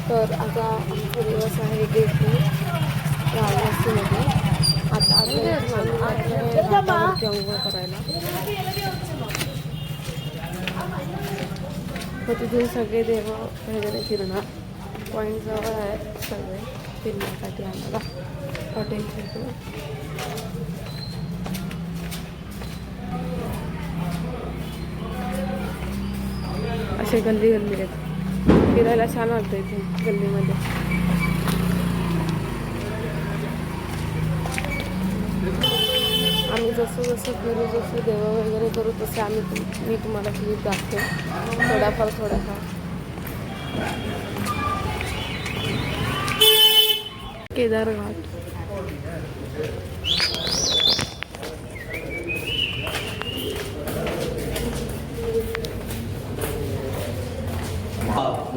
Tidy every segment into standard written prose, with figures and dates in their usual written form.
तर आता आमचा दिवस आहे डे 2 वाराणसीमध्ये. आता घाटावरती अंघोळ करायला. तर तिथून सगळे देव वगैरे फिरणार. पॉईंट जवळ आहेत सगळे फिरण्यासाठी आम्हाला हॉटेल तिथून. असे गल्ली गल्ली आहेत, फिरायला छान वाटतं इथे गल्लीमध्ये. आम्ही जसं जसं फिरू, जसं देव वगैरे करू तसे मी तुम्हाला क्लिप दाखते थोडाफार. केदार घाट.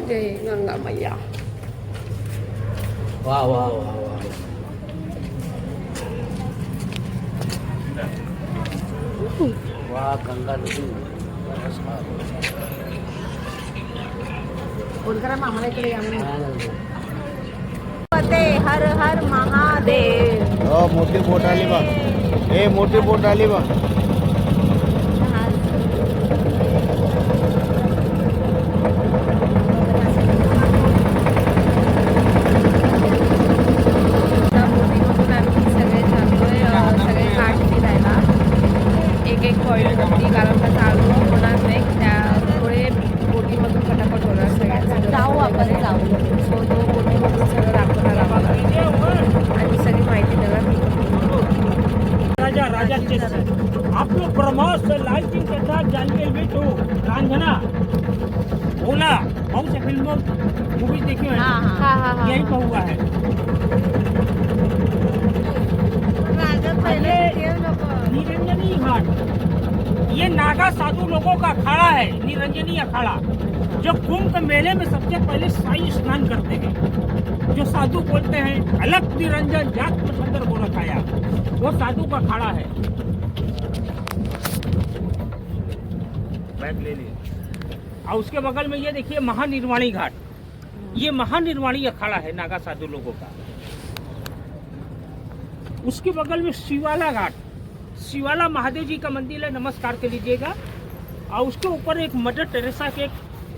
जय गंगा मैया. वाह वाह वाह वाह. वाह गंगा नदी. मामाला इकडे हर हर महादेव. हो मोठी बोट आली बघ. हे मोठी बोट आली बघ. एक पॉईंटवरती, कारण का चालू होणार नाही, त्यामुळे बोटीमधून फटाफट होणार सगळ्यांचं. जाऊ आपण जाऊ. सो तो बोटीमधून सगळं दाखवणार आम्हाला आणि सगळी माहिती देणार. राजा आप लोग ब्रह्मोस लाइटिंग के साथ जानवी बिट्टू कांझना ओला बहुत से फिल्मों मूवी देखी है. हाँ. यही का हुआ है. निरंजनी घाट ये नागा साधु लोगों का अखाड़ा है. निरंजनी अखाड़ा जो कुंभ मेले में सबसे पहले शाही स्नान करते हैं. जो साधु बोलते हैं अलग निरंजन जात पसंदर को रखाया, वो साधु का अखाड़ा है. बैग ले लिए. और उसके बगल में ये देखिए महानिर्वाणी घाट. ये महानिर्वाणी अखाड़ा है नागा साधु लोगों का. उसके बगल में शिवाला घाट. शिवाला महादेव जी का मंदिर है, नमस्कार कर लीजिएगा. और उसके ऊपर एक मदर टेरेसा के एक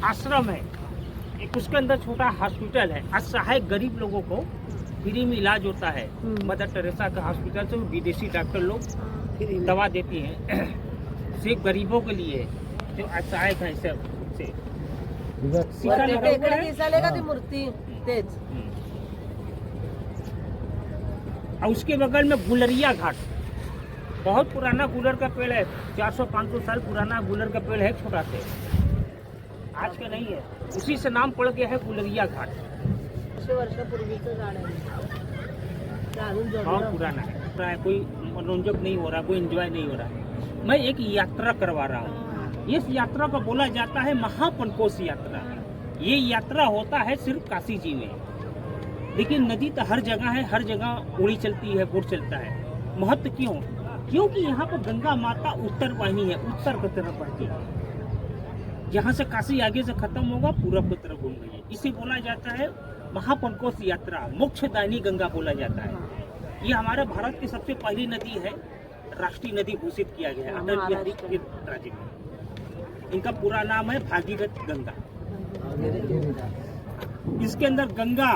आश्रम है. एक उसके अंदर छोटा हॉस्पिटल है. असहाय गरीब लोगों को फ्री में इलाज होता है. मदर टेरेसा का हॉस्पिटल से विदेशी डॉक्टर लोग दवा देती हैं. सिर्फ गरीबों के लिए जो असहाय है से. मूर्ती तेज. और उसके बगल में गुलरिया घाट. बहुत पुराना गुलर का पेड़ है. 400-500 साल पुराना गुलर का पेड़ है, छोटा से, आज का नहीं है. उसी से नाम पड़ गया है गुलरिया घाट. वर्षापूर्वीचं झाड आहे. बहुत पुराना है. कोई मनोरंजक नहीं हो रहा, कोई एंजॉय नहीं हो रहा. मैं एक यात्रा करवा रहा हूँ. इस यात्रा को बोला जाता है महापनकोश यात्रा. ये यात्रा होता है सिर्फ काशी जी में. लेकिन नदी तो हर जगह है, हर जगह उड़ी चलती है, बोट चलता है. महत्व क्यों? क्योंकि यहाँ पर गंगा माता उत्तर वाहिनी है, उत्तर की तरफ बढ़ती है. जहाँ से काशी आगे से खत्म होगा पूरब की तरफ घूम गई है. इसे बोला जाता है महापनकोश यात्रा. मोक्षदायिनी गंगा बोला जाता है. ये हमारे भारत की सबसे पहली नदी है. राष्ट्रीय नदी घोषित किया गया है अटल बिहारी के राज्य में. इनका पूरा नाम है भागीरथ गंगा. इसके अंदर गंगा,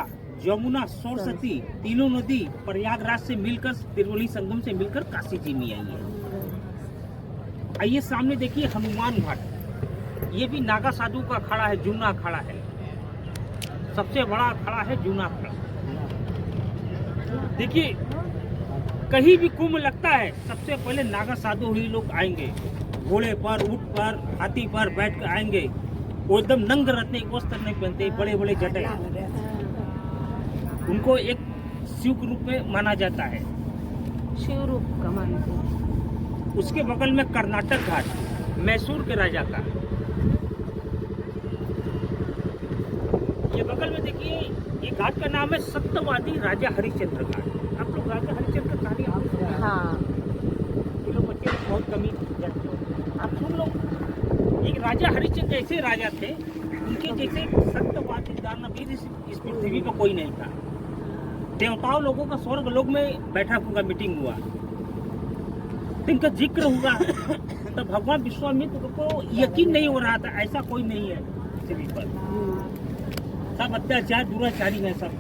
यमुना, सरस्वती तीनों नदी प्रयागराज से मिलकर, त्रिवेणी संगम से मिलकर काशी जी में आई है. आइए सामने देखिए हनुमान घाट. ये भी नागा साधु का अखाड़ा है, जूना अखाड़ा है. सबसे बड़ा अखाड़ा है जूना अखाड़ा. देखिए कहीं भी कुंभ लगता है, सबसे पहले नागा साधु ही लोग आएंगे. घोड़े पर, ऊंट पर, हाथी पर बैठ कर आएंगे. वो एकदम नंग रहते, वस्त्र नहीं पहनते, बड़े बड़े जटे. उनको एक शिव रूप में माना जाता है. शिव रूप का मानते. उसके बगल में कर्नाटक घाट, मैसूर के राजा का. ये बगल में देखिए, ये घाट का नाम है सत्यवादी राजा हरिश्चंद्र घाट. आप लोग राजा हरिश्चंद्र की कहानी आप सुने? हाँ. ये लोग बच्चे बहुत कमी जानते हो. आप सुन लो. एक राजा हरिश्चंद्र ऐसे राजा थे उनके जैसे सत्यवादी दानवीर इस पृथ्वी पर कोई नहीं था। देवताओं लोगों का स्वर्ग लोक में बैठक हुआ, मीटिंग हुआ, तो इनका जिक्र हुआ तो भगवान विश्वामित्र को यकीन नहीं हो रहा था ऐसा कोई नहीं है पृथ्वी पर, सब अत्याचार दुराचारी है सब।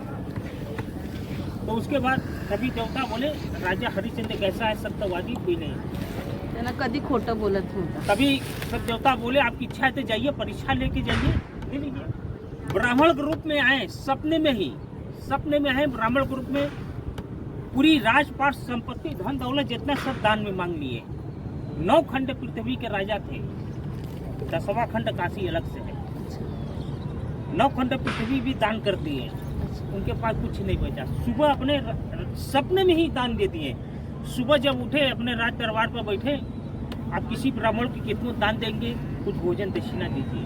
तो उसके बाद कभी देवता बोले राजा हरिश्चंद्र कैसा है, सत्यवादी कोई नहीं। त्यांना कधी खोटं बोलत नव्हता. तभी सब देवता बोले आपकी इच्छा है तो जाइए, परीक्षा लेके जाइए, ले लीजिए। ब्राह्मण के रूप में आए, सपने में आए ब्राह्मण के रूप में, पूरी राजपाट संपत्ति धन दौलत जितना सब दान में मांग लिए। 9 खंड पृथ्वी के राजा थे, 10वां खंड काशी अलग से है। 9 खंड पृथ्वी भी दान कर दिए, उनके पास कुछ नहीं बचा। सुबह अपने सपने में ही दान दे दिए। सुबह जब उठे अपने राज दरबार पर बैठे, आप किसी ब्राह्मण की कितना दान देंगे, कुछ भोजन दक्षिणा दीजिए,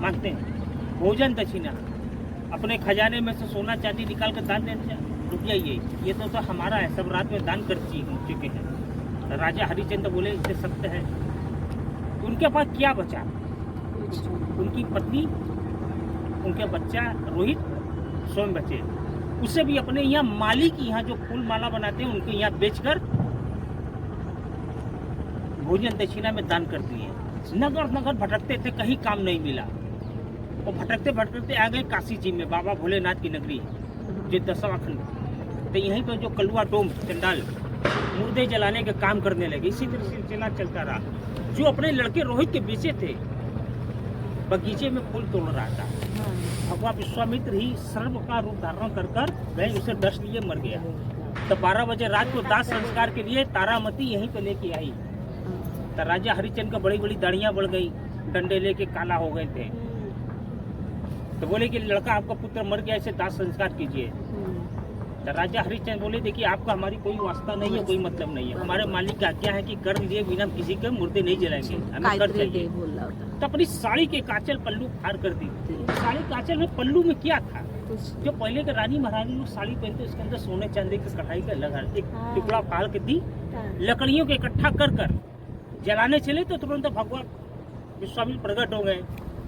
मांगते हैं भोजन दक्षिणा। अपने खजाने में से सोना चांदी निकाल कर दान देते, रुक जाइए ये तो हमारा है, सब रात में दान कर चुके हैं। तो राजा हरिश्चंद्र बोले इससे सत्य है। उनके पास क्या बचा? उनकी पत्नी, उनके बच्चा रोहित, स्वयं बचे। उससे भी अपने यहाँ माली की यहाँ जो फूल माला बनाते हैं उनके यहाँ बेचकर भोजन दक्षिणा में दान कर दिए। नगर नगर भटकते थे, कहीं काम नहीं मिला। और भटकते भटकते आ गए काशी जी में, बाबा भोलेनाथ की नगरी जो 10वां खंड। तो यहीं पर जो कलुआ डोम चंडाल मुर्दे जलाने का काम करने लगे। इसी तरह सिलसिला चलता रहा। जो अपने लड़के रोहित के बेचे थे, बगीचे में फूल तोड़ रहा था। भगवान विश्वामित्र ही सर्व का रूप धारण कर वह उसे दर्श लिए मर गया। तो 12 बजे रात को दाह संस्कार के लिए तारामती यहीं पे लेके आई। तो राजा हरिश्चंद्र का बड़ी बड़ी दाढ़ियां बढ़ गई, डंडे लेके काला हो गए थे। तो बोले कि लड़का आपका पुत्र मर गया, इसे दाह संस्कार कीजिए। तो राजा हरिश्चंद्र बोले देखिए आपका हमारी कोई वास्ता नहीं है, कोई मतलब नहीं है। हमारे मालिक की आज्ञा है कि कर लिए बिना किसी के मुर्दे नहीं जलाएंगे, हमें कर चाहिए। तो अपनी साड़ी के कांचल पल्लू फाड़ कर दी। साड़ी कांचल में पल्लू में क्या था? जो पहले के रानी महारानी लोग साड़ी पहनते, उसके अंदर सोने चांदी की कढ़ाई का लगा एक टुकड़ा फाड़ के दी। लकड़ियों के इकट्ठा कर जलाने चले तो तुरंत भगवान विश्वामित्र प्रकट हो गए।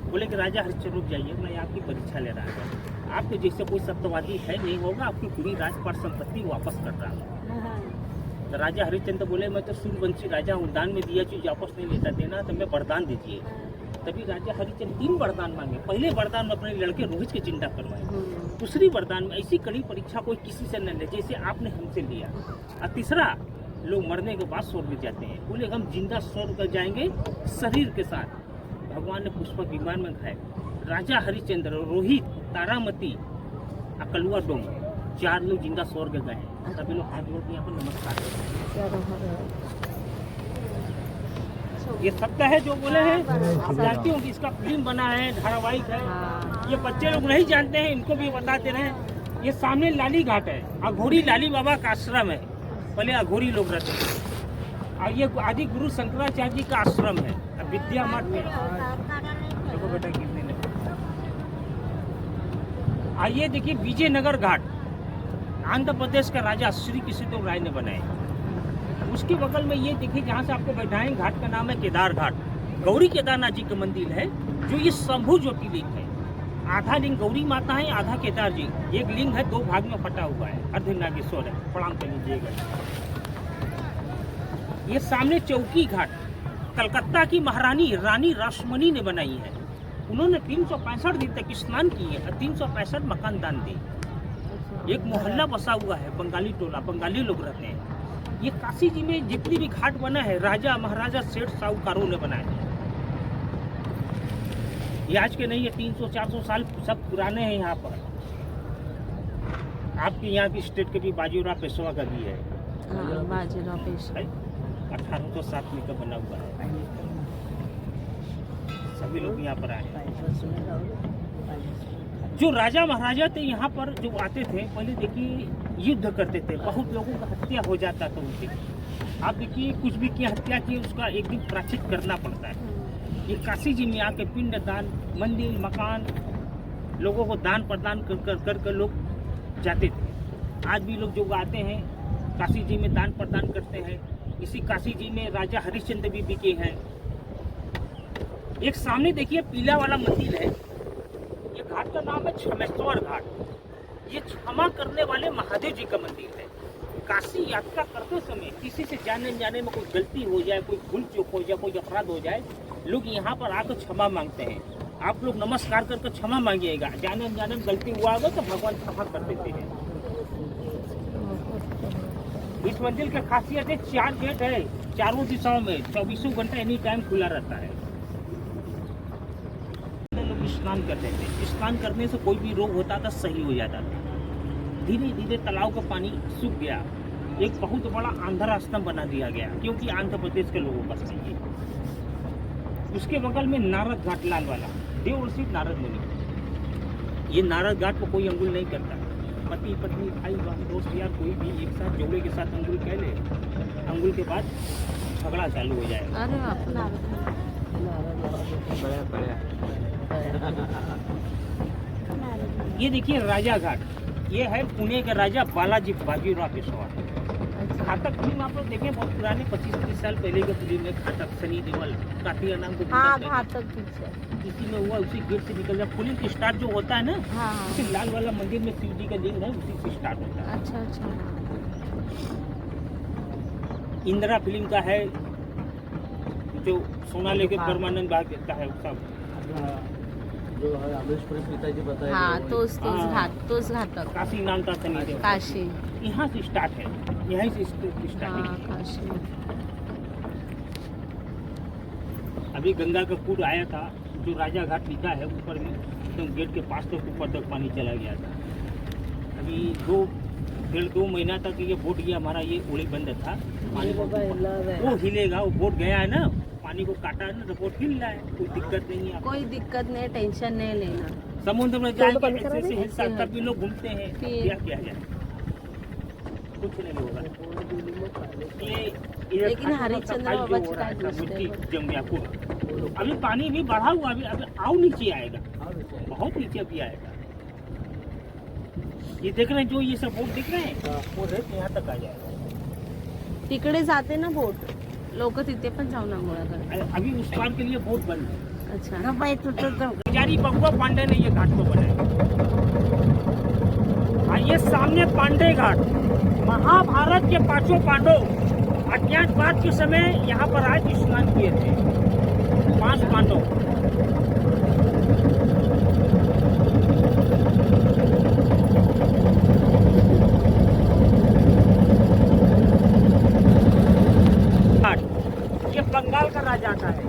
बोले कि राजा हरिश्चंद्र रुक जाइए, मैं आपकी परीक्षा ले रहा हूँ। आपके जैसे कोई सत्यवादी है नहीं होगा, आपकी पूरी राजपाट संपत्ति वापस कर रहा हूँ। तो राजा हरिश्चंद्र बोले मैं तो सूर्यवंशी राजा हूँ, दान में दिया चीज वापस नहीं लेता, देना तो मैं वरदान दीजिए। तभी राजा हरिश्चंद्र 3 वरदान मांगे। पहले वरदान में अपने लड़के रोहित की जिंदा करवाए। दूसरी वरदान में ऐसी कड़ी परीक्षा कोई किसी से न ले जैसे आपने हमसे लिया। और तीसरा, लोग मरने के बाद स्वर्ग में जाते हैं, बोले हम जिंदा स्वर्ग कर जाएंगे शरीर के साथ। भगवान ने पुष्पक विमान में खाए। राजा हरिश्चंद्र, रोहित, तारामती, कलुआ डोम 4 लोग जिंदा स्वर्ग गए। सभी लोग हाथ जोड़ के यहाँ पर नमस्कार करते हैं। ये सत्य है जो बोले हैं। आप जानती हो कि इसका फिल्म बना है, धारावाहिक है। ये बच्चे लोग नहीं जानते हैं, इनको भी बताते रहे। ये सामने लाली घाट है, अघोरी लाली बाबा का आश्रम है। पहले अघोरी लोग रहते थे। और ये आदि गुरु शंकराचार्य जी का आश्रम है, विद्या मठ में। देखो बेटा गिरने लगे। आइए देखिए विजयनगर घाट, आंध्र प्रदेश का राजा श्री कृष्णदेव राय ने बनाए। उसके बगल में ये देखिए जहाँ से आपको बैठाएं, घाट का नाम है केदार घाट। गौरी केदारनाथ जी का मंदिर है, जो ये शंभु ज्योतिर्लिंग है। आधा लिंग गौरी माता है, आधा केदार जी। एक लिंग है 2 भाग में फटा हुआ है, अर्धनागेश्वर है। प्रणाम कर लीजिएगा। ये सामने चौकी घाट कलकत्ता की महारानी रानी रासमणी ने बनाई है। उन्होंने 365 दिन तक स्नान किए और 365 मकान दान दिए। एक मोहल्ला बसा हुआ है, बंगाली टोला, बंगाली लोग रहते हैं। ये काशी जी में जितनी भी घाट बना है, राजा महाराजा सेठ साहूकारों ने बनाए हैं। ये आज के नहीं है, 300-400 साल सब पुराने हैं। यहाँ पर आपके यहाँ की स्टेट के भी बाजीराव पेशवा का भी है, 1807 में का बना हुआ है। सभी लोग यहाँ पर आए। जो राजा महाराजा थे यहाँ पर जो आते थे, पहले देखिए युद्ध करते थे, बहुत लोगों का हत्या हो जाता था उनसे। आप देखिए कुछ भी किया, हत्या की, उसका एक दिन प्रायश्चित करना पड़ता है। ये काशी जी में आके पिंड दान, मंदिर, मकान, लोगों को दान प्रदान कर लोग जाते थे। आज भी लोग जो आते हैं काशी जी में दान प्रदान करते हैं। इसी काशी जी में राजा हरिश्चंद्र भी बिके हैं। एक सामने देखिए पीला वाला मंदिर है, ये घाट का नाम है क्षमेश्वर घाट। ये क्षमा करने वाले महादेव जी का मंदिर है। काशी यात्रा करते समय किसी से जाने अनजाने में कोई गलती हो जाए, कोई भूल चूक हो जाए, कोई अपराध हो जाए, लोग यहाँ पर आकर क्षमा मांगते हैं। आप लोग नमस्कार करके क्षमा मांगिएगा। जाने अनजाने में गलती हुआ होगा तो भगवान क्षमा कर देते हैं। इस मंदिर की खासियत है 4 गेट है चारों दिशाओं में, 24 घंटा एनी टाइम खुला रहता है। लोग स्नान करते थे। स्नान करने से कोई भी रोग होता था सही हो जाता था। धीरे धीरे तालाब का पानी सूख गया। एक बहुत बड़ा आंध्र आश्रम बना दिया गया, क्योंकि आंध्र प्रदेश के लोगों का चाहिए। उसके बगल में नारद घाट लाल वाला, देवर्षि नारद मुनि। ये नारद घाट को कोई अंगुल नहीं करता। पति पत्नी भाई बहन दोस्त यार कोई भी एक साथ जोड़े के साथ अंगुल कह ले, अंगुल के बाद झगड़ा चालू हो जाएगा। अरे बाप रे। ये देखिए राजा घाट, ये है पुणे के राजा बालाजी बाजीराव पेशवा। घातक फिल्म आप लोग देखें, बहुत पुराने 25-30 साल पहले की फिल्म है घातक, सनी देओल, कातिया नाम को हाँ घातक पिक्चर। इसी में हुआ, उसी गेट से निकल जाए। पुलिस स्टार्ट जो होता है ना, हाँ उसी लाल वाला मंदिर में शिव जी का लिंग है, उसी से स्टार्ट होता है। अच्छा अच्छा। इंदिरा फिल्म का है, जो सोना लेके परमानंद बाग देता है सब। जो है अमरीशपुरी पिताजी बताए हाँ तोच घातक। काशी नाम का सनी देओल, काशी। यहाँ से स्टार्ट है, यहीं से स्टार्टिंग हाँ है। काशी। अभी गंगा का पुल आया था, जो राजा घाट लिखा है ऊपर में, एकदम गेट के पास तक ऊपर तक पानी चला गया था। अभी 1.5-2 महीना तक ये बोट गया हमारा, ये ओली बंद था। पानी वो हिलेगा, वो बोट गया है ना, पानी को काटा है ना, तो बोट हिल रहा है। कोई दिक्कत नहीं है, कोई दिक्कत नहीं, टेंशन नहीं लेना। समुद्र में जाएंगे ऐसे हिल सकता, भी लोग घूमते हैं, क्या किया जाए, कुछ नहीं होगा। ये लेकिन हरिश्चंद्र बाबा हो रहा है, मिट्टी जम गया पूरा। अभी पानी भी बढ़ा हुआ, अभी आओ नीचे आएगा, बहुत नीचे अभी आएगा। ये देख रहे हैं, जो ये सब बोट दिख रहे हैं, वो रेत यहाँ तक आ जाएगा। तिकडे जाते ना बोट, लोक तिथे पण जाऊन आंघोळा करतात। अभी उस पार के लिए बोट बंद है। अच्छा। पुजारी बबुआ पांडे ने ये घाट को बनाया। हाँ, ये सामने पांडे घाट, महाभारत के 5 पांडव अज्ञातवास के समय यहाँ पर आए स्नान किए थे। 5 पांडव। ये बंगाल का राजा का है।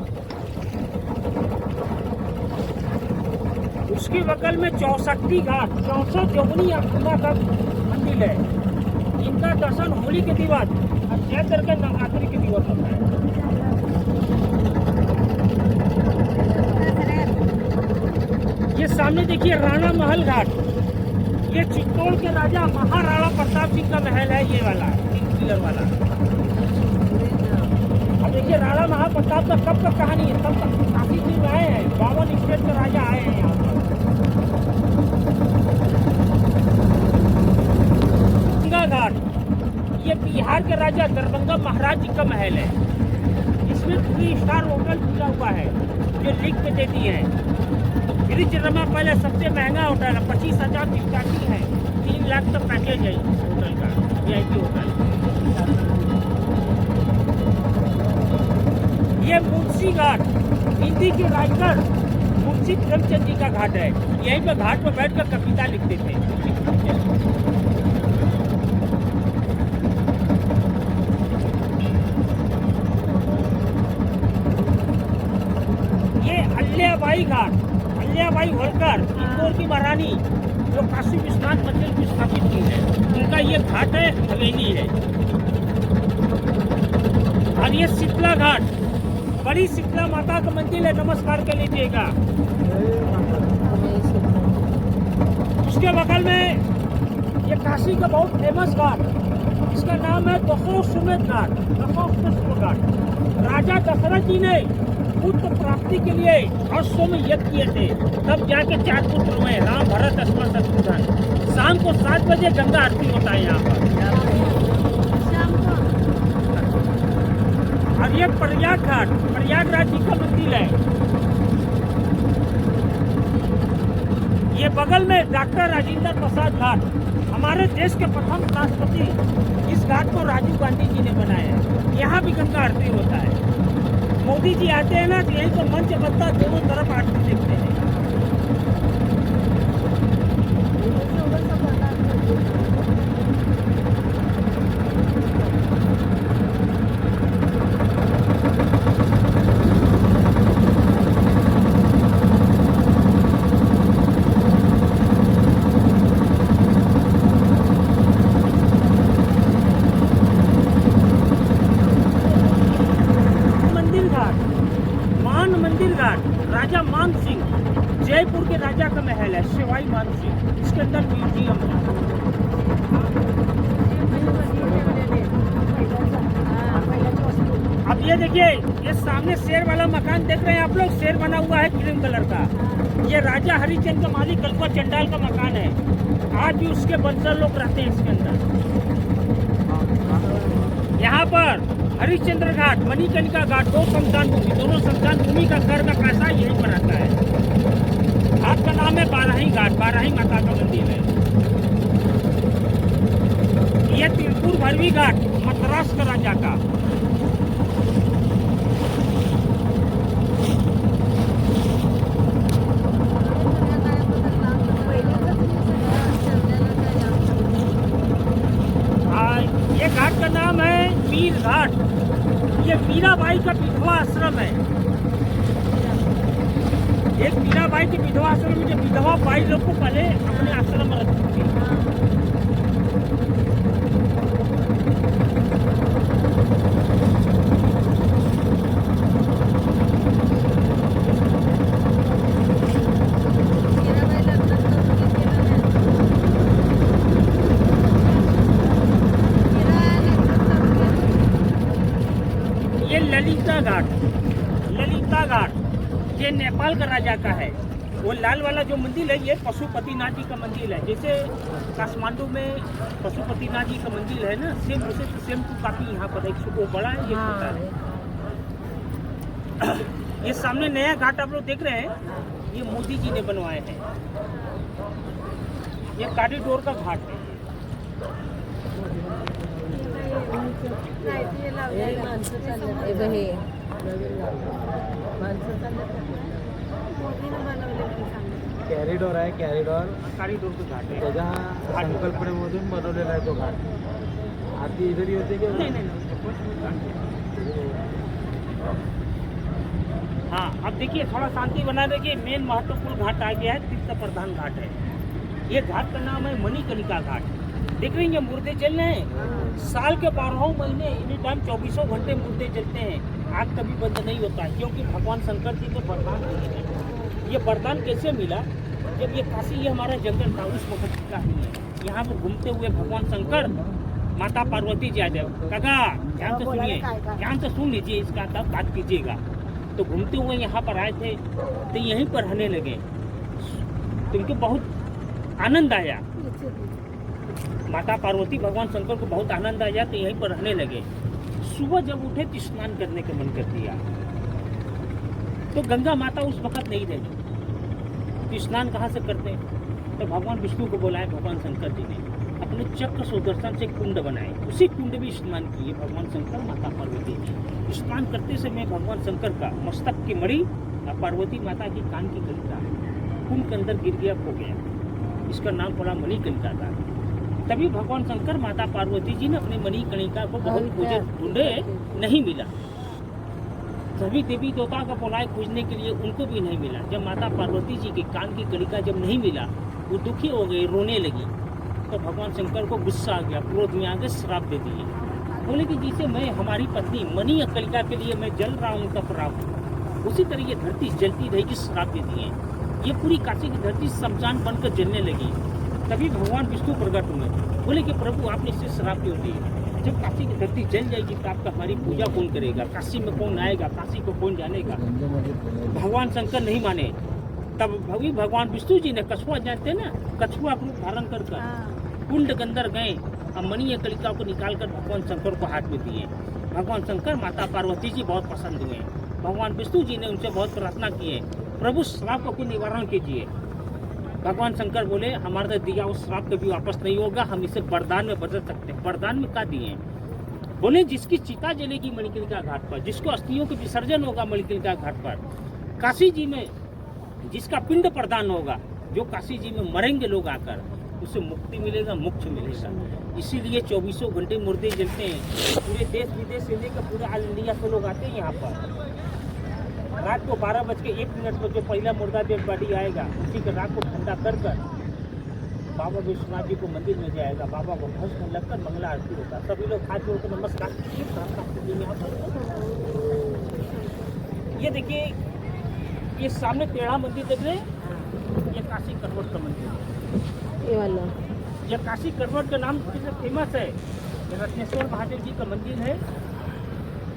उसके बगल में 64 घाट, 64 जोगनी अखंडा का मंदिर है। इनका दर्शन होली के दिवस और चैत्र के नवरात्रि के दिवस होता है। ये सामने देखिए राणा महल घाट, ये चित्तौड़ के राजा महाराणा प्रताप सिंह का महल है, ये वाला 3 पिलर वाला। अब देखिए राणा महाप्रताप का कब तक कहानी है, तब तक काफी दिन आए हैं, 52 स्टेट के राजा आए हैं यहाँ पर। गंगा घाट, ये बिहार के राजा दरभंगा महाराज जी का महल है। इसमें 3 स्टार होटल खुला हुआ है, जो लिख के देती है। ब्रिज रमा पहले सबसे महंगा होटल है, 25,000 की स्टार्टिंग है, 3 लाख तक पैकेज है इस होटल का, VIP होटल। ये मुंशी घाट, हिंदी के राइटर मुंशी प्रेमचंद जी का घाट है। यहीं पे घाट पर बैठकर कविता लिखते थे मुंशी प्रेमचंद। ये अल्लाबाई घाट, अल्लाबाई होलकर, इंदौर की महारानी, जो काशी विश्वनाथ मंदिर की स्थापित की है, उनका ये घाट है, हवेली है। और ये शीतला घाट, बड़ी शीतला माता का मंदिर है, नमस्कार कर लीजिएगा। उसके बगल में ये काशी का बहुत फेमस घाट, इसका नाम है दशोश्वमेध घाट, दशोश्वमेध घाट। राजा दशरथ जी ने पुत्र प्राप्ति के लिए अश्वमेध यज्ञ किए थे, तब जाके 4 पुत्र हुए, राम, भरत, लक्ष्मण, शत्रुघ्न। शाम को 7 बजे गंगा आरती होता है यहाँ पर। और ये प्रयाग घाट, प्रयागराज जी का मंदिर है। बगल में डॉक्टर राजेंद्र प्रसाद घाट, हमारे देश के प्रथम राष्ट्रपति, इस घाट को राजीव गांधी जी ने बनाया है। यहाँ भी गंगा आरती होता है। मोदी जी आते हैं ना तो यहीं पर मंच बनता है, दोनों तरफ आरती देखते हैं। मंदिर घाट राजा मान सिंह, जयपुर के राजा का महल है, सवाई मान सिंह, इसके अंदर म्यूजियम है। अब ये देखिए, ये सामने शेर वाला मकान देख रहे हैं आप लोग, शेर बना हुआ है क्रीम कलर का। ये राजा हरिचंद्र का मालिक कल्पा चंडाल का मकान है। आज भी उसके वंशज लोग रहते हैं इसके अंदर। यहाँ पर हरिश्चंद्र घाट, मणिकर्णिका घाट, दो शमशान भूमि, दोनों शमशान भूमि का घर का पैसा यहीं पर आता है। घाट का नाम है बाराही घाट, बाराही माता का मंदिर है। यह तिरुपुर भरवी घाट, मद्रास का राजा का। ये घाट का नाम है मीर घाट। ये मीराबाई का विधवा आश्रम है। एक मीराबाई के विधवा आश्रम में जो विधवा बाई लोग को पहले अपने आश्रम में रखती थी। ललिता घाट ये नेपाल का राजा का है। वो लाल वाला जो मंदिर है ये पशुपतिनाथ जी का मंदिर है। जैसे काठमांडू में पशुपतिनाथ जी का मंदिर है ना, सेम उसे सेम टू काफी यहाँ पर एक वो बड़ा है, ये छोटा है। ये सामने नया घाट आप लोग देख रहे हैं, ये मोदी जी ने बनवाए हैं। ये कॉरिडोर का घाट है। कॅरिडॉर आहे, कॅरिडॉर कॉरिडोर का घाट है। त्याच्या संकल्पनेमधून बनवलेला आहे तो घाट। आरती इधर ही होते की नहीं। हाँ, अब देखिए थोड़ा शांति बना देखिए। मेन महत्वपूर्ण घाट आ गया है, तीर्थ प्रधान घाट है। ये घाट का नाम है मणिकर्णिका घाट। देख रहे हैं ये मुर्दे जल रहे हैं। साल के 12 महीने एनी टाइम 24 घंटे मुर्दे जलते हैं। आग कभी बंद नहीं होता है, क्योंकि भगवान शंकर जी के वरदान है। ये वरदान कैसे मिला? जब ये काशी, ये हमारा जंगल था, उस वक्त का ही है। यहाँ पर घूमते हुए भगवान शंकर, माता पार्वती जी आए। काका ध्यान से सुनिए, ध्यान से सुन लीजिए, इसका तब बात कीजिएगा। तो घूमते हुए यहाँ पर आए थे, तो यहीं पर रहने लगे। तो इनको बहुत आनंद आया, माता पार्वती भगवान शंकर को बहुत आनंद आया, तो यहीं पर रहने लगे। सुबह जब उठे तो स्नान करने का मन कर दिया, तो गंगा माता उस वक्त नहीं रही। तो स्नान कहाँ से करते? तो भगवान विष्णु को बुलाए भगवान शंकर जी ने, अपने चक्र सुदर्शन से कुंड बनाए, उसी कुंड में स्नान किए भगवान शंकर, माता पार्वती जी। स्नान करते समय भगवान शंकर का मस्तक की मणि और पार्वती माता की कान की कलिका कुंड के अंदर गिर गया, खो गया। इसका नाम पड़ा मणिकर्णिका था। तभी भगवान शंकर, माता पार्वती जी ने अपने मणिकर्णिका को बहुत खोजे, ढूंढे, नहीं मिला। सभी देवी देवता का बुलाए खोजने के लिए, उनको भी नहीं मिला। जब माता पार्वती जी के कान की कलिका जब नहीं मिला, वो दुखी हो गए, रोने लगी। तो भगवान शंकर को गुस्सा आ गया, क्रोध में आगे श्राप दे दिए। बोले कि जिसे मैं, हमारी पत्नी मणि कलिका के लिए मैं जल रहा हूँ, तप रहा हूँ, उसी तरह ये धरती जलती रहेगी, श्राप दे दिए। ये पूरी काशी की धरती शमशान बनकर जलने लगी। तभी भगवान विष्णु प्रकट हुए, बोले कि प्रभु आपने इससे श्राप क्यों दिए? जब काशी की धरती जल जाएगी तो आपका हमारी पूजा कौन करेगा? काशी में कौन आएगा? काशी को कौन जानेगा? भगवान शंकर नहीं माने। तब भगवान विष्णु जी ने, कछुआ जानते ना, कछुआ रूप धारण कर कुंड के अंदर गए और मणि कलिका को निकालकर भगवान शंकर को हाथ में दिए। भगवान शंकर, माता पार्वती जी बहुत पसंद हुए। भगवान विष्णु जी ने उनसे बहुत प्रार्थना की है, प्रभु श्राप को निवारण कीजिए। भगवान शंकर बोले हमारा तो दिया हुआ श्राप कभी वापस नहीं होगा, हम इसे वरदान में बदल सकते हैं। वरदान में क्या दिए हैं? बोले जिसकी चिता जलेगी मणिकर्णिका घाट पर, जिसको अस्थियों के विसर्जन होगा मणिकर्णिका घाट पर, काशी जी में जिसका पिंड प्रदान होगा, जो काशी जी में मरेंगे लोग आकर, उसे मुक्ति मिलेगा, मोक्ष मिलेगा। इसीलिए 24 घंटे मुर्दे जलते हैं। पूरे देश विदेश से लेकर पूरे ऑल इंडिया से लोग आते हैं यहाँ पर। रात को 12:01 पर जो पहला मुर्दा डेड बॉडी आएगा, उसी के रात को ठंडा कर बाबा विश्वनाथ जी को मंदिर में जाएगा। बाबा को भस्म लगकर मंगला आरती होता है। सभी लोग हाथ जोड़कर नमस्कार। ये देखिए, ये सामने टेढ़ा मंदिर देख रहे हैं, ये काशी करवट का मंदिर है। ये वाला यह काशी करवट का नाम कितना फेमस है। ये रत्नेश्वर महादेव जी का मंदिर है।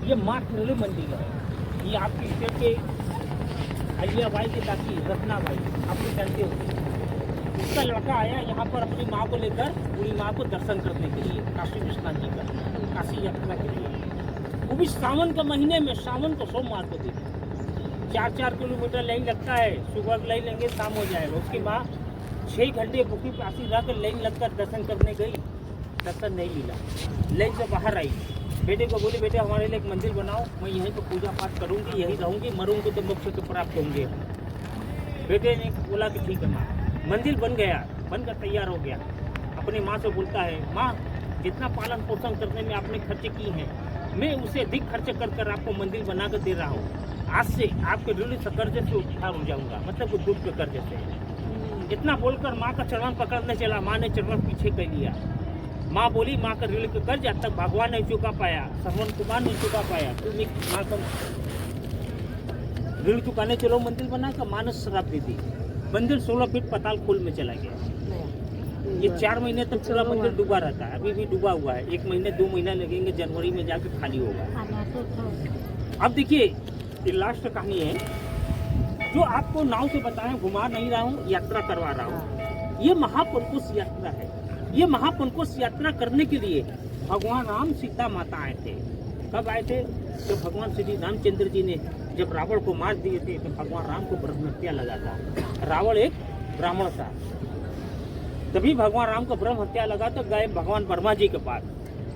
ये माँ तिरली मंदिर है। ये आपकी स्टेट के अलियाबाई की दादी रत्नाबाई, आप लोग जानते हो। उसका लड़का आया यहाँ पर अपनी माँ को लेकर, पूरी माँ को दर्शन करने के लिए, काशी विश्वनाथ जी का काशी यात्रा के लिए। वो भी सावन के महीने में, सावन को सोमवार को दिन 4-4 किलोमीटर लाइन लगता है। सुबह लाइन लेंगे, शाम हो जाएगा। उसकी माँ 6 घंटे भूखी प्यासी रहकर लाइन लगकर दर्शन करने गई, दर्शन नहीं मिला। लाइन से बाहर आई, बेटे को बोली बेटे हमारे लिए एक मंदिर बनाओ, मैं यहीं पर पूजा पाठ करूंगी, यहीं रहूंगी, मरूंगी तो मोक्ष को प्राप्त होंगे। बेटे ने बोला कि ठीक है माँ। मंदिर बन गया, बनकर तैयार हो गया। अपनी माँ से बोलता है, माँ जितना पालन पोषण करने में आपने खर्च की है, मैं उसे अधिक खर्च कर आपको मंदिर बना कर दे रहा हूँ। आज से आपके ऋण से कर्ज से उद्धार हो जाऊंगा, मतलब दूध के कर्ज से। इतना बोलकर माँ का चरण पकड़ने चला। माँ ने चरण पीछे कर लिया। माँ बोली, माँ का ऋण के कर्ज अब तक भगवान नहीं चुका पाया, श्रवण कुमार नहीं चुका पाया, तुम एक माँ का ऋण चुकाने चलो मंदिर बना कर। माँ ने श्राप दे दी। मंदिर 16 फीट पाताल खोल में चला गया। ये 4 महीने तक पूरा मंदिर डूबा रहता है, अभी भी डूबा हुआ है। 1 महीने 2 महीना लगेंगे, जनवरी में जाके खाली होगा। अब देखिए, ये लास्ट कहानी है जो आपको नाव से बताया, घुमा नहीं रहा हूँ, यात्रा करवा रहा हूँ। ये महापंकुश यात्रा है। ये महापंकुश यात्रा करने के लिए भगवान राम सीता माता आए थे। कब आए थे? जब भगवान श्री रामचंद्र जी ने जब रावण को मार दिए थे, तो भगवान राम को ब्रह्म हत्या लगा था। रावण एक ब्राह्मण था, तभी भगवान राम को ब्रह्म हत्या लगा। तो गए भगवान वर्मा जी के पास,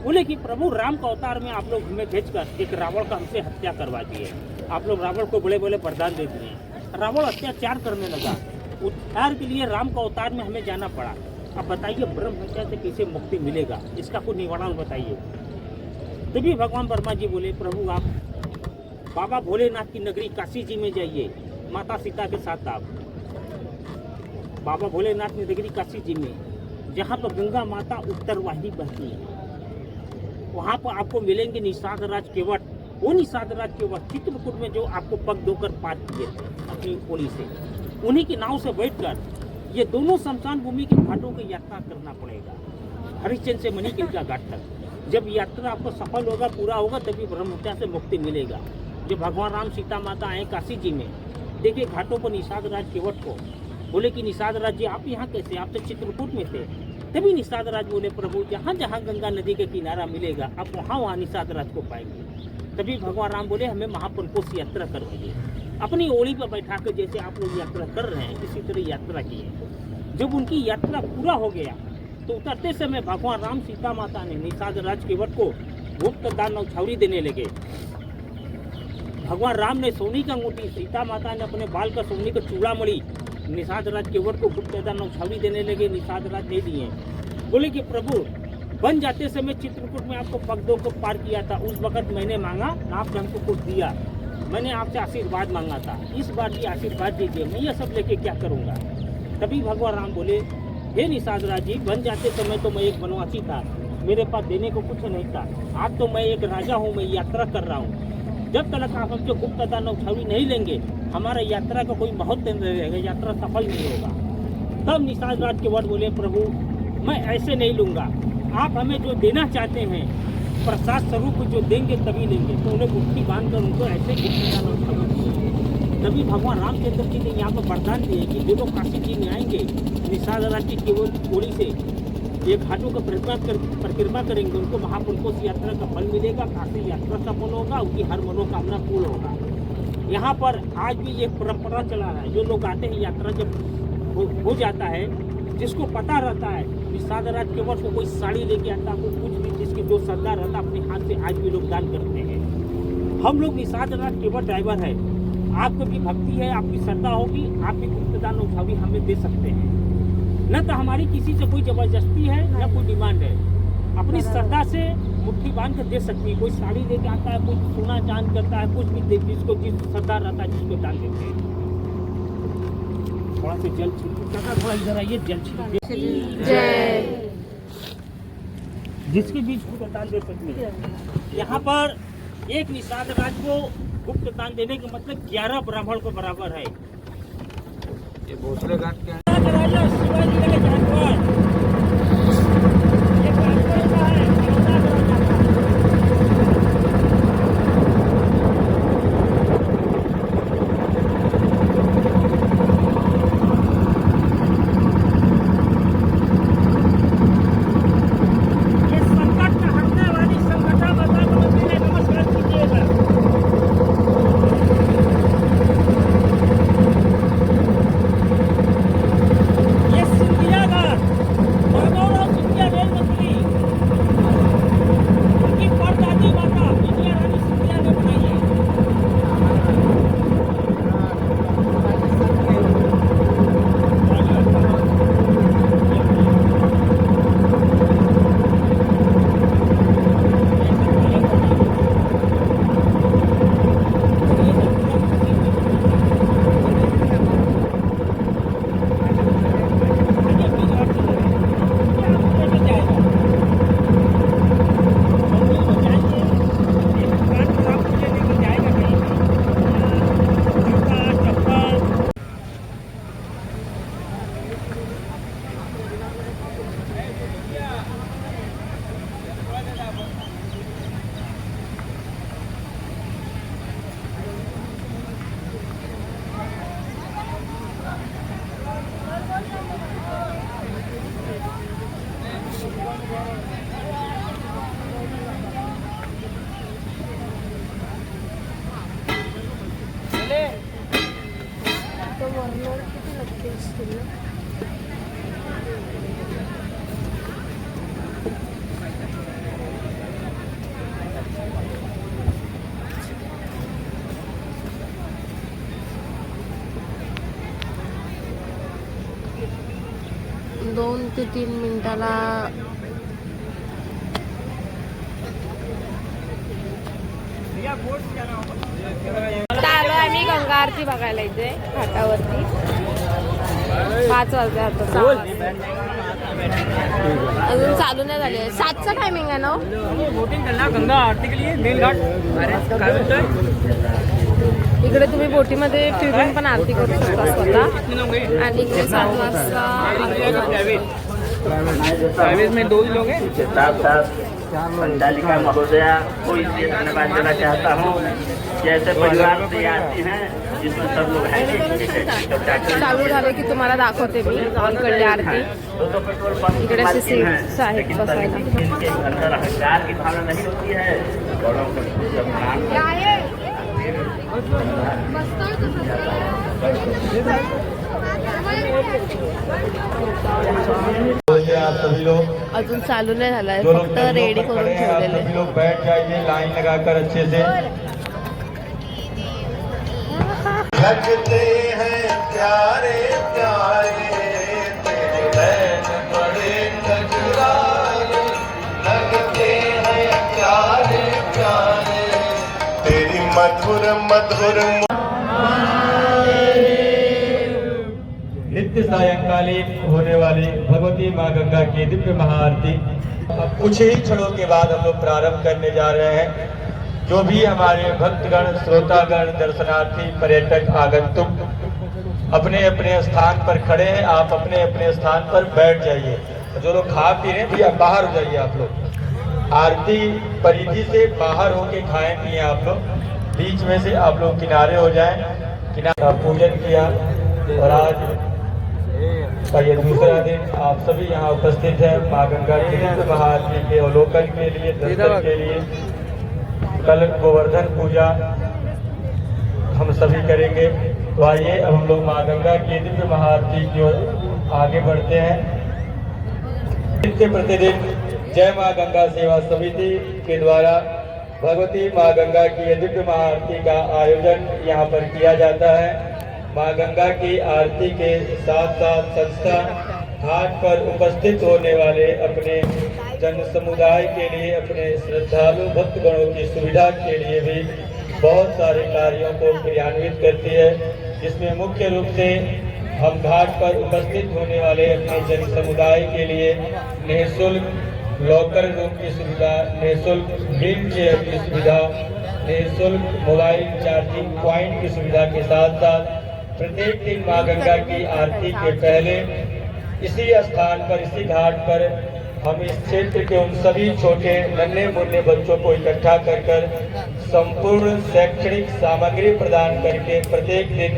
बोले कि प्रभु राम का अवतार में आप लोग हमें भेजकर एक रावण का हमसे हत्या करवा दिए। आप लोग रावण को बड़े बड़े वरदान दे दिए। रावण अत्याचार करने लगा। उद्धार के लिए राम का अवतार में हमें जाना पड़ा। अब बताइए ब्रह्म हत्या से कैसे मुक्ति मिलेगा, इसका कोई निवारण बताइए। तभी भगवान वर्मा जी बोले, प्रभु आप बाबा भोलेनाथ की नगरी काशी जी में जाइए, माता सीता के साथ। आप बाबा भोलेनाथ की नगरी काशी जी में, जहाँ पर गंगा माता उत्तरवाहिनी बहती है, वहाँ पर आपको मिलेंगे निषाद राज केवट। वो निषाद राज केवट चित्रकूट में जो आपको पग धोकर पार किए थे अपनी ओली से, उन्हीं की नाव से बैठकर ये दोनों शमशान भूमि के घाटों की यात्रा करना पड़ेगा, हरिश्चंद्र से मणिकर्णिका घाट तक। जब यात्रा आपको सफल होगा, पूरा होगा, तभी ब्रह्म हत्या से मुक्ति मिलेगा। जब भगवान राम सीता माता आए काशी जी में, देखिए घाटों पर निषाद राज केवट को। बोले कि निषाद राज जी आप यहाँ कैसे, आप तो चित्रकूट में थे। तभी निषाद राज बोले, प्रभु जहाँ जहाँ गंगा नदी के किनारा मिलेगा, आप वहाँ वहाँ निषाद राज को पाएंगे। तभी भगवान राम बोले, हमें महापंकुश यात्रा करवाइए। अपनी ओली पर बैठा कर जैसे आप लोग यात्रा कर रहे हैं, इसी तरह यात्रा की है। जब उनकी यात्रा पूरा हो गया, तो उतरते समय भगवान राम सीता माता ने निषाद राज केवट को गुप्त दान नौछावरी देने लगे। भगवान राम ने सोने का अंगूठी, सीता माता ने अपने बाल का सोने का चूड़ामणि निषाद राज केवट को गुप्त दान नौछावरी देने लगे। निषाद राज दे दिए। बोले कि प्रभु बन जाते समय चित्रकूट में आपको पगडों को पार किया था, उस वक्त मैंने मांगा, आपने हमको कुछ दिया, मैंने आपसे आशीर्वाद मांगा था, इस बार भी आशीर्वाद दीजिए, मैं ये सब लेके क्या करूँगा। तभी भगवान राम बोले, हे निषाद राज जी, बन जाते समय तो मैं एक वनवासी था, मेरे पास देने को कुछ नहीं था। आज तो मैं एक राजा हूँ, मैं यात्रा कर रहा हूँ। जब तक आप हमसे गुप्त दान नौछावरी नहीं लेंगे, हमारा यात्रा का कोई महत्व नहीं रहेगा, यात्रा सफल नहीं होगा। तब निषाद राज केवट बोले, प्रभु मैं ऐसे नहीं लूँगा, आप हमें जो देना चाहते हैं प्रसाद स्वरूप जो देंगे तभी लेंगे। तो उन्हें मुट्ठी बांधकर उनको ऐसे गुप्त दान नौछावरी दिए। तभी भगवान रामचंद्र जी ने यहाँ पर वरदान दिए कि जो लोग काशी जी में आएंगे, निषाद राज की केवल गोली से ये घाटों का परिक्रमा करेंगे, उनको महापंकुश यात्रा का फल मिलेगा, काशी यात्रा सफल होगा, उनकी हर मनोकामना पूर्ण होगा। यहाँ पर आज भी एक परंपरा चला रहा है, जो लोग आते हैं यात्रा जब हो जाता है, जिसको पता रहता है निषाद राज के वर्ष को कोई साड़ी लेके आता, कोई कुछ भी, जिसके जो सरदार रहता अपने हाथ से आज भी लोग दान करते हैं। हम लोग निषाद राज केवल ड्राइवर है। आपको भी भक्ति है, आपकी श्रद्धा होगी, आप भी गुप्त दान भी हमें दे सकते हैं। न तो हमारी किसी से कोई जबरदस्ती है, न कोई डिमांड है। अपनी श्रद्धा से मुट्ठी बांध कर दे सकती है। कोई साड़ी लेके आता है, कोई सोना दान करता है, कुछ भी जिसको जिस श्रद्धा रहता है जिसको दान देते हैं। थोड़ा से जल थोड़ा इधर आइए, जल जय। जिसके बीच को दान दे सकते हैं। यहाँ पर एक निषाद राज को गुप्त दान देने का मतलब 11 ब्राह्मण को बराबर है। ये भोसले घाट के राजा शिवाजी के जानवर ये जानवर का है, बड़ौदा का राजा था। ये संकट का हटने वाली संकटा माता को मेरे नमस्कार कीजिएगा। ये सिंधिया घाट, राघवराव सिंधिया रेल मंत्री, उनकी परदादी माता विजया रानी सिंधिया ने बनाई है। दोन ते 3 मिनिटाला आलो आम्ही गंगा आरती बघायला इथे घाटावरती. 5 वाजले आता, 6 वाजले. अजून चालू नाही झाले. 7चा टायमिंग आहे ना. बोटिंग करना गंगा आरती के लिए नील घाट. काय बोलतोय? इकडे तुम्ही बोटीमध्ये फिरून पण आरती करू शकता स्वतः. आणि इकडे 7 वाजता प्राइवेट में 2 ही लोग हैं. साथ साथ संचालिका महोदया को इसलिए धन्यवाद देना चाहता हूँ कि ऐसे परिवार से आती हैं जिसमें सब लोग हैं. चालू झाले की तुम्हाला दाखवते मी इकडे आरती. इकडे असे सीट्स आहेत बसायला. इनके अंदर अहंकार की भावना नहीं होती है. बड़ों को सम्मान आप सभी लोग अजून चालू नाही झालाय, जो लोग फक्त रेडी करून खड़े हैं, आप ठेवलेले. सभी लोग बैठ जाइए लाइन लगाकर अच्छे से. लगते हैं प्यारे प्यारे तेरे नैन बड़े नजराने. लगते हैं प्यारे प्यारे तेरी मधुर मधुर नित्य सायंकालीन होने वाली भगवती माँ गंगा की दिव्य महाआरती अब कुछ ही क्षणों के बाद हम लोग प्रारंभ करने जा रहे हैं. जो भी हमारे भक्तगण, श्रोतागण, दर्शनार्थी, पर्यटक, आगंतुक अपने अपने स्थान पर खड़े हैं, आप अपने अपने स्थान पर बैठ जाइए. जो लोग खा पी रहे हैं भैया बाहर हो जाइए. आप लोग आरती परिधि से बाहर होके खाएं पिए. आप लोग बीच में से आप लोग किनारे हो जाएं. किनारे का पूजन किया और आज का ये दूसरा दिन आप सभी यहाँ उपस्थित हैं माँ गंगा की महाआरती के अवलोकन के लिए, दर्शन के लिए. कल गोवर्धन पूजा हम सभी करेंगे. तो आइए अब हम लोग माँ गंगा की दिव्य महाआरती की ओर आगे बढ़ते हैं। नित्य प्रतिदिन जय माँ गंगा सेवा समिति के द्वारा भगवती माँ गंगा की दिव्य महाआरती का आयोजन यहाँ पर किया जाता है। माँ गंगा की आरती के साथ साथ संस्था घाट पर उपस्थित होने वाले अपने जन समुदाय के लिए, अपने श्रद्धालु भक्तगणों की सुविधा के लिए भी बहुत सारे कार्यों को क्रियान्वित करती है, जिसमें मुख्य रूप से हम घाट पर उपस्थित होने वाले अपने जन समुदाय के लिए निःशुल्क लॉकर रूम की सुविधा, निःशुल्क व्हील चेयर की सुविधा, निःशुल्क मोबाइल चार्जिंग पॉइंट की सुविधा के साथ साथ प्रत्येक दिन माँ गंगा की आरती के पहले इसी स्थान पर, इसी घाट पर हम इस क्षेत्र के उन सभी छोटे नन्हे मुन्ने बच्चों को इकट्ठा कर संपूर्ण शैक्षणिक सामग्री प्रदान करके प्रत्येक दिन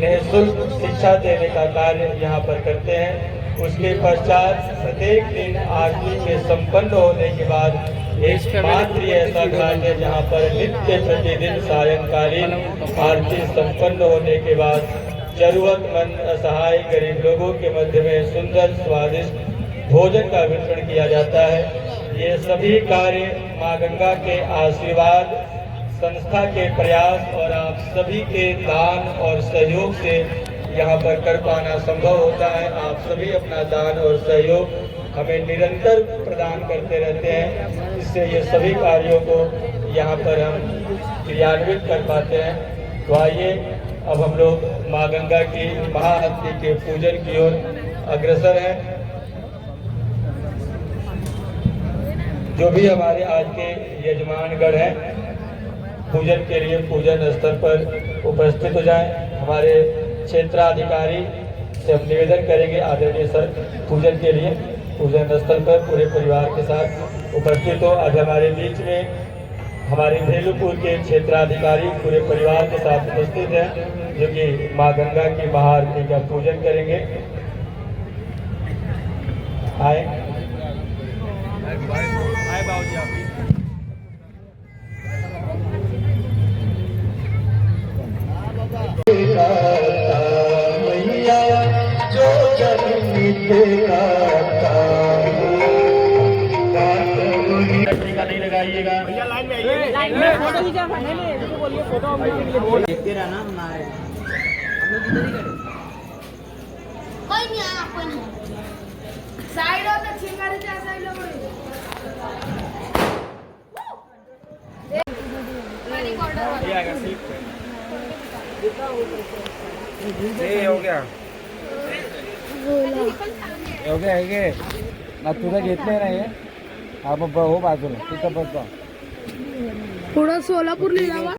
निःशुल्क शिक्षा देने का कार्य यहाँ पर करते हैं। उसके पश्चात प्रत्येक दिन आरती के संपन्न होने के बाद एक मात्र ऐसा घाट है जहाँ पर नित्य प्रतिदिन सायंकालीन आरती संपन्न होने के बाद जरूरतमंद असहाय गरीब लोगों के मध्य में सुंदर स्वादिष्ट भोजन का वितरण किया जाता है। ये सभी कार्य माँ गंगा के आशीर्वाद, संस्था के प्रयास और आप सभी के दान और सहयोग से यहाँ पर कर पाना संभव होता है। आप सभी अपना दान और सहयोग हमें निरंतर प्रदान करते रहते हैं, इससे ये सभी कार्यों को यहाँ पर हम क्रियान्वित कर पाते हैं। तो आइए अब हम लोग माँ गंगा की महाआरती के पूजन की ओर अग्रसर हैं। जो भी हमारे आज के यजमानगण हैं पूजन के लिए पूजन स्थल पर उपस्थित हो जाएं। हमारे क्षेत्राधिकारी से हम निवेदन करेंगे आदरणीय सर पूजन के लिए पूजन स्थल पर पूरे परिवार के साथ उपस्थित हो। आज हमारे बीच में हमारे भेलूपुर के क्षेत्राधिकारी पूरे परिवार के साथ उपस्थित हैं, जो कि माँ गंगा की महाआरती का पूजन करेंगे। आए बाबूजी आप जो नहीं लगाइएगा। फोटो खींचा बोलिए फोटो देखते रहना हमारे हम लोग इधर ही करें। कोई नहीं आया, कोई नहीं साइड हो तो छिंगारे जा साइड हो ये आएगा सीट पे ये हो गया है गे ना तुझा घेतलंय ना हे हा मग हो बाजूला तिथं बघ थोडं सोलापूर लिहिला